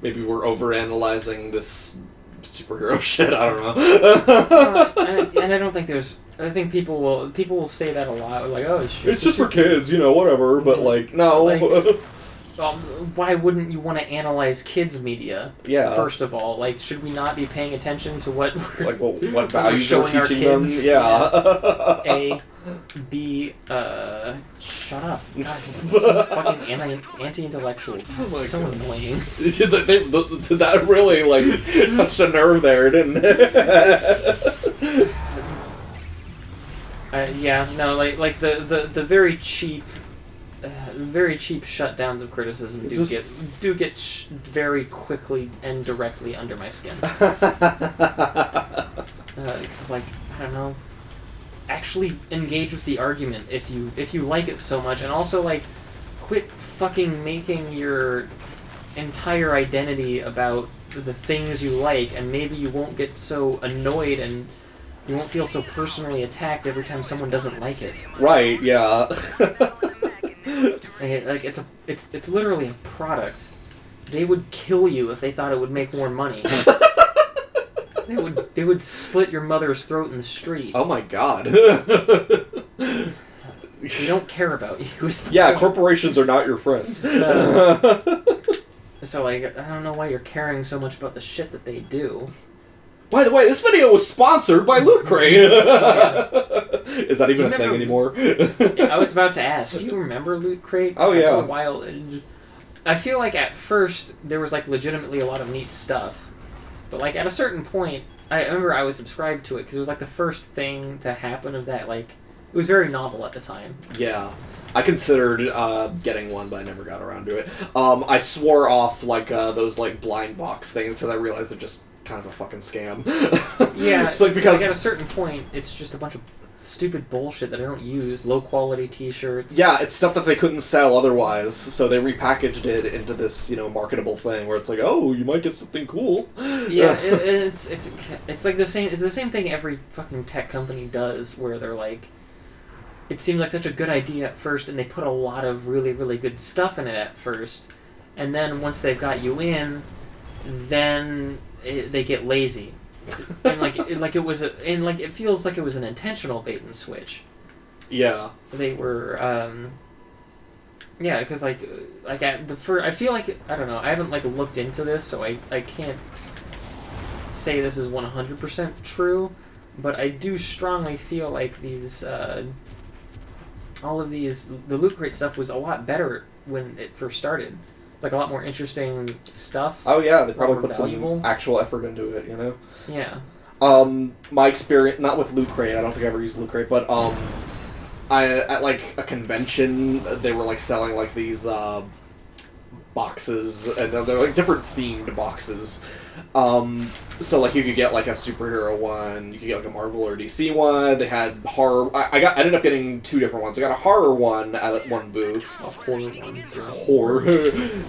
Maybe we're overanalyzing this superhero shit. I don't know. And I don't think there's. I think people will say that a lot. Like, oh, it's just for kids, whatever. But like, no. Like, why wouldn't you want to analyze kids' media? Yeah. First of all, like, should we not be paying attention to what what values we're teaching them? Yeah. A, B. Shut up. God, so fucking anti-intellectual. Oh my so God. annoying. That really touched a nerve there, didn't it? Like the very cheap. Very cheap shutdowns of criticism do get very quickly and directly under my skin. Because I don't know, actually engage with the argument if you like it so much, and also quit fucking making your entire identity about the things you like, and maybe you won't get so annoyed and you won't feel so personally attacked every time someone doesn't like it. Right? Yeah. It's literally a product. They would kill you if they thought it would make more money. They would slit your mother's throat in the street. Oh my God. They don't care about you. Yeah, corporations are not your friends. So I don't know why you're caring so much about the shit that they do. By the way, this video was sponsored by Loot Crate. Is that even a thing anymore? I was about to ask. Do you remember Loot Crate? Oh yeah. For a while, I feel like at first there was legitimately a lot of neat stuff, but at a certain point, I remember I was subscribed to it because it was the first thing to happen of that. It was very novel at the time. Yeah. I considered getting one, but I never got around to it. I swore off those blind box things because I realized they're just kind of a fucking scam. Yeah, it's because at a certain point, it's just a bunch of stupid bullshit that I don't use. Low quality T-shirts. Yeah, it's stuff that they couldn't sell otherwise, so they repackaged it into this marketable thing where it's oh, you might get something cool. Yeah, it's the same. It's the same thing every fucking tech company does, where they're it seems like such a good idea at first, and they put a lot of really, really good stuff in it at first, and then once they've got you in, then they get lazy, and it feels like it was an intentional bait and switch. Yeah, they were. Yeah, because I feel like I don't know. I haven't looked into this, so I can't say this is 100% true, but I do strongly feel like these. All of these, the Loot Crate stuff was a lot better when it first started. It's a lot more interesting stuff. Oh yeah, they probably put valuable. Some actual effort into it, Yeah. My experience, not with Loot Crate, I don't think I ever used Loot Crate, but at a convention, they were selling these boxes, and they're different themed boxes. So you could get a superhero one, you could get a Marvel or DC one. They had horror. I ended up getting two different ones. I got a horror one at one booth. A horror one. Horror.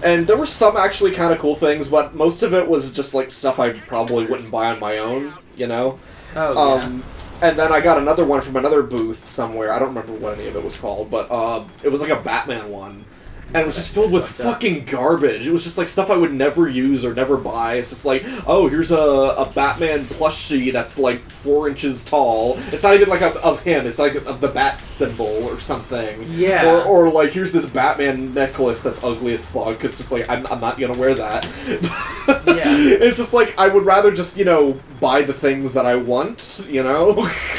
And there were some actually kind of cool things, but most of it was just stuff I probably wouldn't buy on my own. Oh yeah. And then I got another one from another booth somewhere. I don't remember what any of it was called, but it was a Batman one. And it was just filled with fucking garbage. It was just stuff I would never use or never buy. It's just oh, here's a Batman plushie that's 4 inches tall. It's not even of him. It's of the bat symbol or something. Yeah. Or here's this Batman necklace that's ugly as fuck. It's just I'm not gonna wear that. Yeah. It's just I would rather just buy the things that I want. Yeah,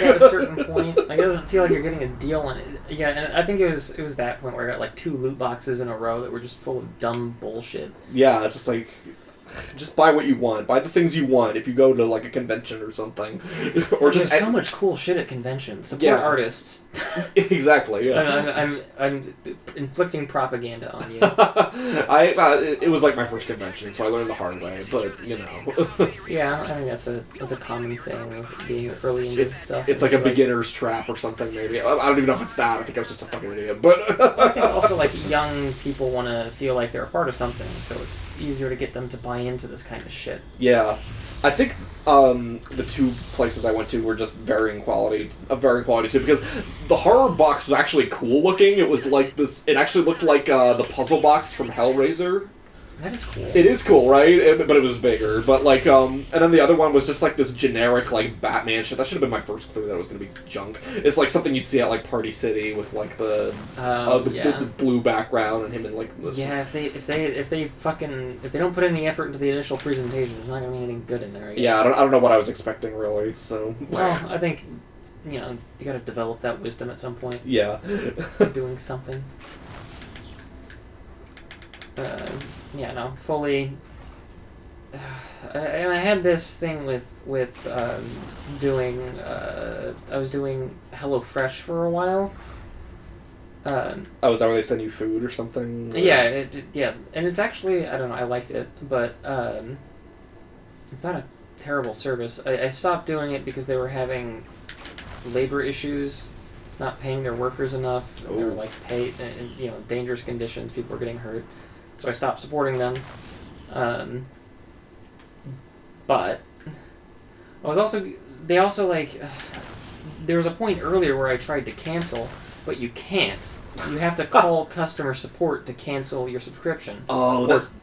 at a certain point, it doesn't feel like you're getting a deal on it. Yeah, and I think it was that point where I got 2 loot boxes in a row that were just full of dumb bullshit. Yeah, it's just just buy what you want. Buy the things you want if you go to a convention or something. Or just there's so much cool shit at conventions. Support artists. Exactly. Yeah. I'm inflicting propaganda on you. It was my first convention, so I learned the hard way. But Yeah, I think that's a common thing being early into stuff. It's a beginner's trap or something. Maybe I don't even know if it's that. I think I was just a fucking idiot. But I think also young people want to feel like they're a part of something, so it's easier to get them to buy into this kind of shit. Yeah, I think the 2 places I went to were just varying quality too, because the horror box was actually cool looking. It was this. It actually looked like the puzzle box from Hellraiser. That is cool. It is cool, right? But it was bigger. But like, and then the other one was just like this generic like Batman shit. That should have been my first clue that it was gonna be junk. It's like something you'd see at like Party City with like the blue background and him in like this. Yeah, if they don't put any effort into the initial presentation, there's not gonna be anything good in there. I guess. Yeah, I don't know what I was expecting really. So. Well, I think, you know, you gotta develop that wisdom at some point. Yeah. Doing something. Yeah, no, fully. And I had this thing with doing. I was doing HelloFresh for a while. Oh, is that where they send you food or something? Or? Yeah, yeah, and it's actually, I don't know, I liked it, but it's not a terrible service. I stopped doing it because they were having labor issues, not paying their workers enough. They were like paid, you know, dangerous conditions. People were getting hurt. So I stopped supporting them. But I was also, they also like, there was a point earlier where I tried to cancel, but you can't. You have to call customer support to cancel your subscription. Oh, that's...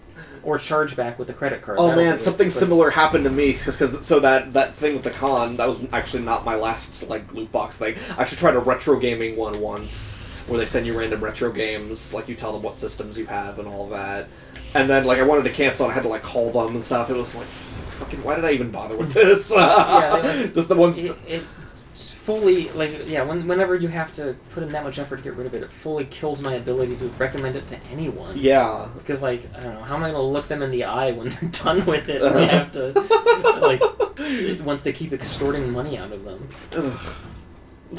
Or charge back with a credit card. Oh man, something similar happened to me because so that thing with the con, that was actually not my last like loot box thing. I actually tried a retro gaming one once where they send you random retro games, like you tell them what systems you have and all that. And then like I wanted to cancel and I had to like call them and stuff. It was like, fucking, why did I even bother with this? Yeah, just the ones. It's fully, like, yeah, whenever you have to put in that much effort to get rid of it, it fully kills my ability to recommend it to anyone. Yeah. Because, like, I don't know, how am I going to look them in the eye when they're done with it and they have to, like, it wants to keep extorting money out of them.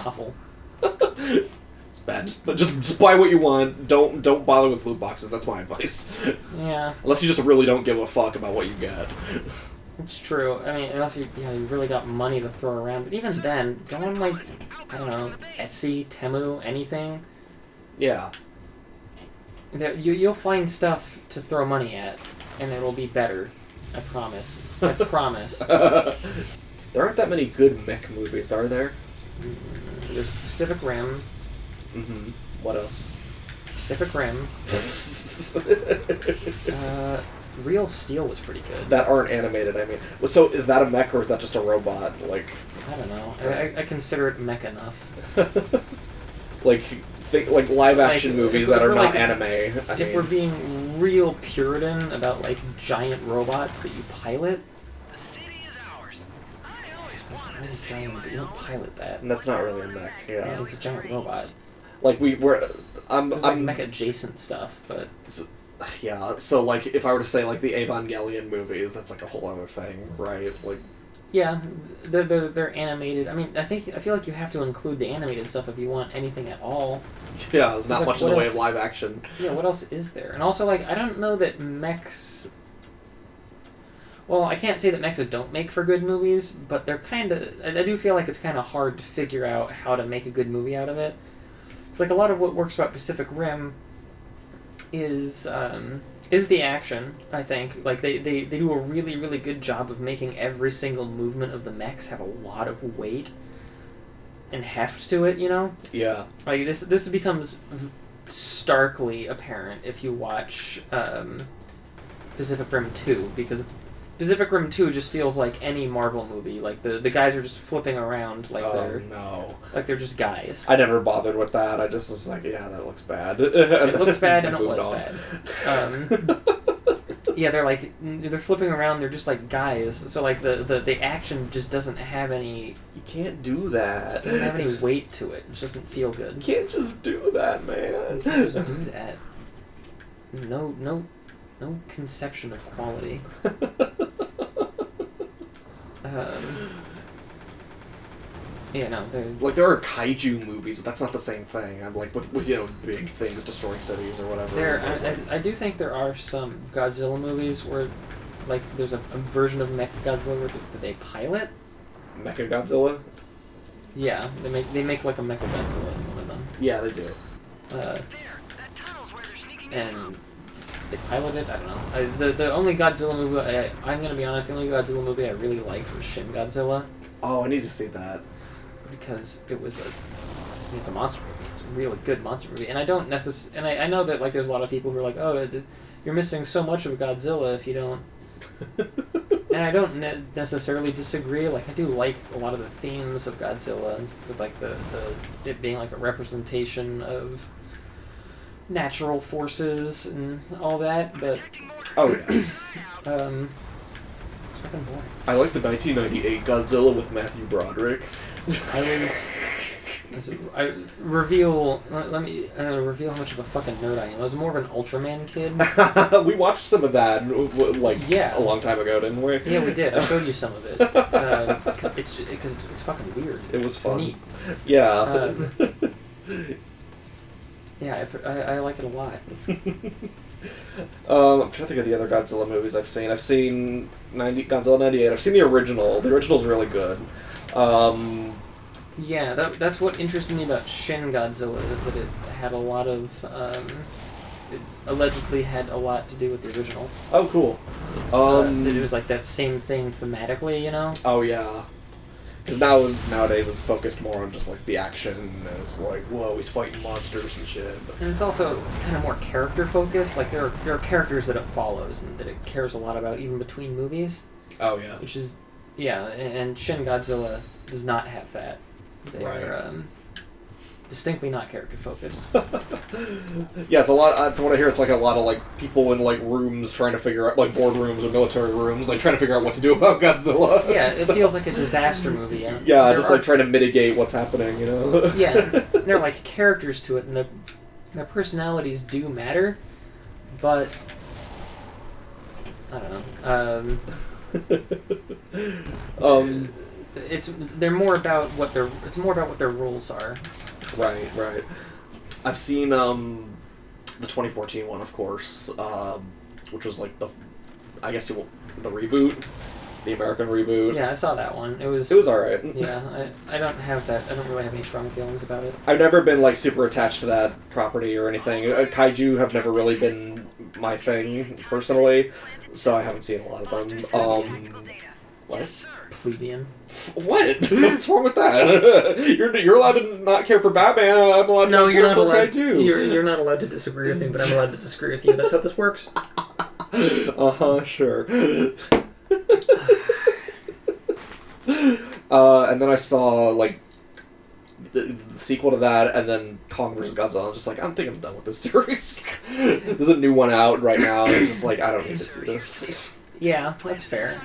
Awful. It's bad. Just buy what you want. Don't bother with loot boxes. That's my advice. Yeah. Unless you just really don't give a fuck about what you get. It's true. I mean, unless you really got money to throw around. But even then, go on, like, I don't know, Etsy, Temu, anything. Yeah. You'll find stuff to throw money at, and it will be better. I promise. I promise. There aren't that many good mech movies, are there? There's Pacific Rim. Mm-hmm. What else? Pacific Rim. Real Steel was pretty good. That aren't animated, I mean. So is that a mech or is that just a robot? Like, I don't know. I consider it mech enough. like live action movies that are not like, anime. If we're being real Puritan about like giant robots that you pilot. The city is ours. Giant, but you don't pilot that. And that's not really a mech. Yeah. It's a giant robot. Like I'm like mech adjacent stuff, but. Yeah, so like if I were to say like the Evangelion movies, that's like a whole other thing, right? Like, yeah, they're animated. I mean, I feel like you have to include the animated stuff if you want anything at all. Yeah, there's not like, much in the way of live action. Yeah, what else is there? And also, like, I don't know that mechs. Well, I can't say that mechs don't make for good movies, but they're kind of. I do feel like it's kind of hard to figure out how to make a good movie out of it. It's like a lot of what works about Pacific Rim is the action, I think. Like, they do a really, really good job of making every single movement of the mechs have a lot of weight and heft to it, you know? Yeah. Like, this becomes starkly apparent if you watch Pacific Rim 2, because Pacific Rim 2 just feels like any Marvel movie. Like, the guys are just flipping around like they're just guys. I never bothered with that. I just was like, yeah, that looks bad. It looks bad and it was bad. Yeah, they're flipping around, they're just like guys. So like the action just doesn't have any. You can't do that. It doesn't have any weight to it. It just doesn't feel good. You can't just do that, man. You can't just do that. No conception of quality. Yeah, no, there are kaiju movies, but that's not the same thing. I'm like with big things destroying cities or whatever. I do think there are some Godzilla movies where, like, there's a version of MechAgodzilla that they pilot. MechAgodzilla? Yeah, they make like a MechAgodzilla in one of them. Yeah, they do. And they pilot it. I don't know. The only Godzilla movie I'm gonna be honest, the only Godzilla movie I really liked was Shin Godzilla. Oh, I need to see that. Because it's a monster movie. It's a really good monster movie, and I don't necessarily. And I know that like there's a lot of people who are like, oh, you're missing so much of Godzilla if you don't. And I don't necessarily disagree. Like, I do like a lot of the themes of Godzilla, with like the it being like a representation of natural forces and all that. But Oh yeah. it's fucking boring. I like the 1998 Godzilla with Matthew Broderick. I reveal. Let me reveal how much of a fucking nerd I am. I was more of an Ultraman kid. We watched some of that, like, Yeah. a long time ago, didn't we? Yeah, we did. I showed you some of it. It's because it's fucking weird. It was It's fun. neat. Yeah. Yeah, I like it a lot. I'm trying to think of the other Godzilla movies I've seen. I've seen Godzilla 98. I've seen the original. The original's really good. Yeah, that's what interested me about Shin Godzilla, is that it had a lot of it allegedly had a lot to do with the original. Oh, cool. It was like that same thing thematically, you know? Oh, yeah. Because nowadays it's focused more on just, like, the action, and it's like, whoa, he's fighting monsters and shit. And it's also kind of more character focused. Like, there are characters that it follows and that it cares a lot about even between movies. Oh, yeah. Which is, yeah, and Shin Godzilla does not have that. They're distinctly not character focused. Yeah, it's a lot. From what I hear, it's like a lot of like people in like rooms trying to figure out, like boardrooms or military rooms, like trying to figure out what to do about Godzilla. Yeah, it feels like a disaster movie. Yeah, There just like trying to mitigate what's happening, you know. Yeah, there are like characters to it, and their personalities do matter, but I don't know. They're more about what their rules are. Right. I've seen the 2014 one, of course, which was like the reboot, the American reboot. Yeah, I saw that one. It was alright. Yeah, I don't have that. I don't really have any strong feelings about it. I've never been like super attached to that property or anything. Kaiju have never really been my thing personally, so I haven't seen a lot of them. What? Plebeian. What? What's wrong with that? You're allowed to not care for Batman. I'm allowed to No, you're not allowed. Kaiju. You're not allowed to disagree with me, but I'm allowed to disagree with you. That's how this works. Sure. And then I saw like the sequel to that, and then Kong vs. Godzilla. I'm just like, I think I'm done with this series. There's a new one out right now, and I'm just like, I don't need to see this. Yeah, that's fair.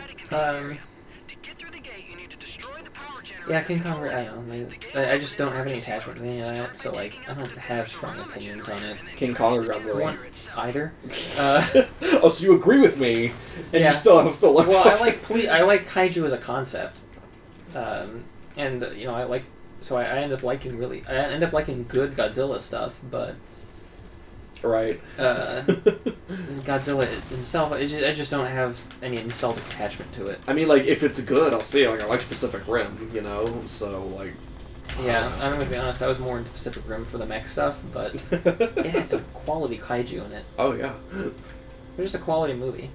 Yeah, King Kong. I don't know. I just don't have any attachment to any of that, so like I don't have strong opinions on it. King Kong or Godzilla? Either. Oh, so you agree with me, and you still have to look. Well, I like Kaiju as a concept, and you know I end up liking good Godzilla stuff, but. Right. Godzilla himself, I just don't have any nostalgic attachment to it. I mean, like, if it's good, I'll see it. Like, I like Pacific Rim, you know, so, like... Yeah, I'm gonna be honest, I was more into Pacific Rim for the mech stuff, but it had some quality kaiju in it. Oh, yeah. It was just a quality movie.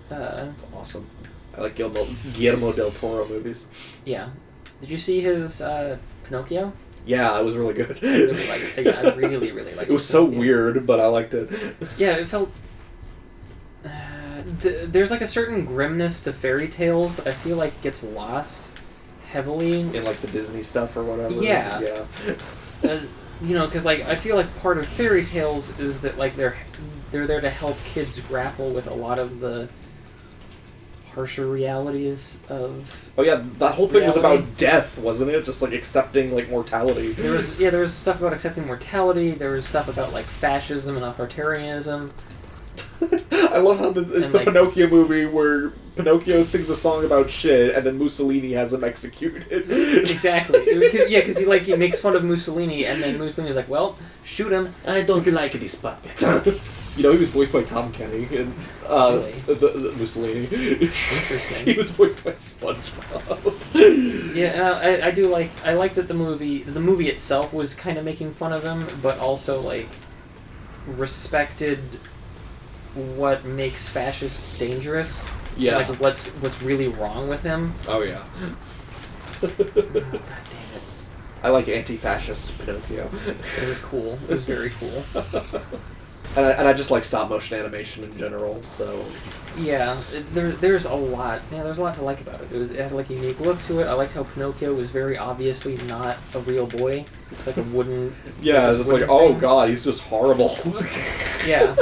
That's awesome. I like Guillermo del Toro movies. Yeah. Did you see his, Pinocchio? Yeah, it was really good. I really liked it. Yeah, I really liked it. It was so weird, but I liked it. Yeah, it felt... there's like a certain grimness to fairy tales that I feel like gets lost heavily. In like the Disney stuff or whatever. Yeah. Yeah. You know, because like I feel like part of fairy tales is that like they're there to help kids grapple with a lot of the harsher realities of. Oh yeah, that whole thing was reality. about death, wasn't it? Just like accepting like mortality. There was stuff about accepting mortality. There was stuff about like fascism and authoritarianism. I love how it's the Pinocchio movie where Pinocchio sings a song about shit and then Mussolini has him executed. Exactly. Yeah, because he makes fun of Mussolini and then Mussolini's like, well, shoot him. I don't like this puppet. You know, he was voiced by Tom Kenny and Really? the Mussolini. Interesting. He was voiced by SpongeBob. Yeah, and I like that the movie itself was kind of making fun of him, but also like respected what makes fascists dangerous. Yeah. Like what's really wrong with him. Oh yeah. God damn it. I like anti-fascist Pinocchio. It was cool. It was very cool. And I just like stop motion animation in general. So Yeah, there's a lot. Yeah, there's a lot to like about it. It had like a unique look to it. I liked how Pinocchio was very obviously not a real boy. It's like a wooden. yeah, this it's like wooden oh thing. god, he's just horrible. Yeah.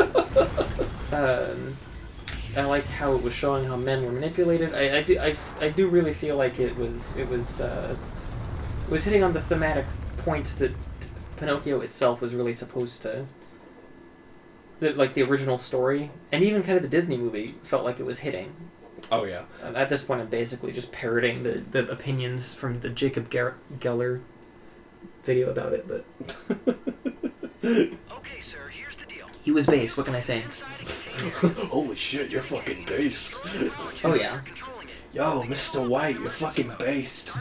I like how it was showing how men were manipulated. I do really feel like it was hitting on the thematic points that Pinocchio itself was really supposed to. Like the original story, and even kind of the Disney movie felt like it was hitting. Oh yeah. At this point, I'm basically just parroting the opinions from the Jacob Geller video about it, but Okay, sir, here's the deal. he was based. What can I say? Holy shit, you're fucking based. Oh yeah. Controlling it. Yo, Mr. White, you're fucking based.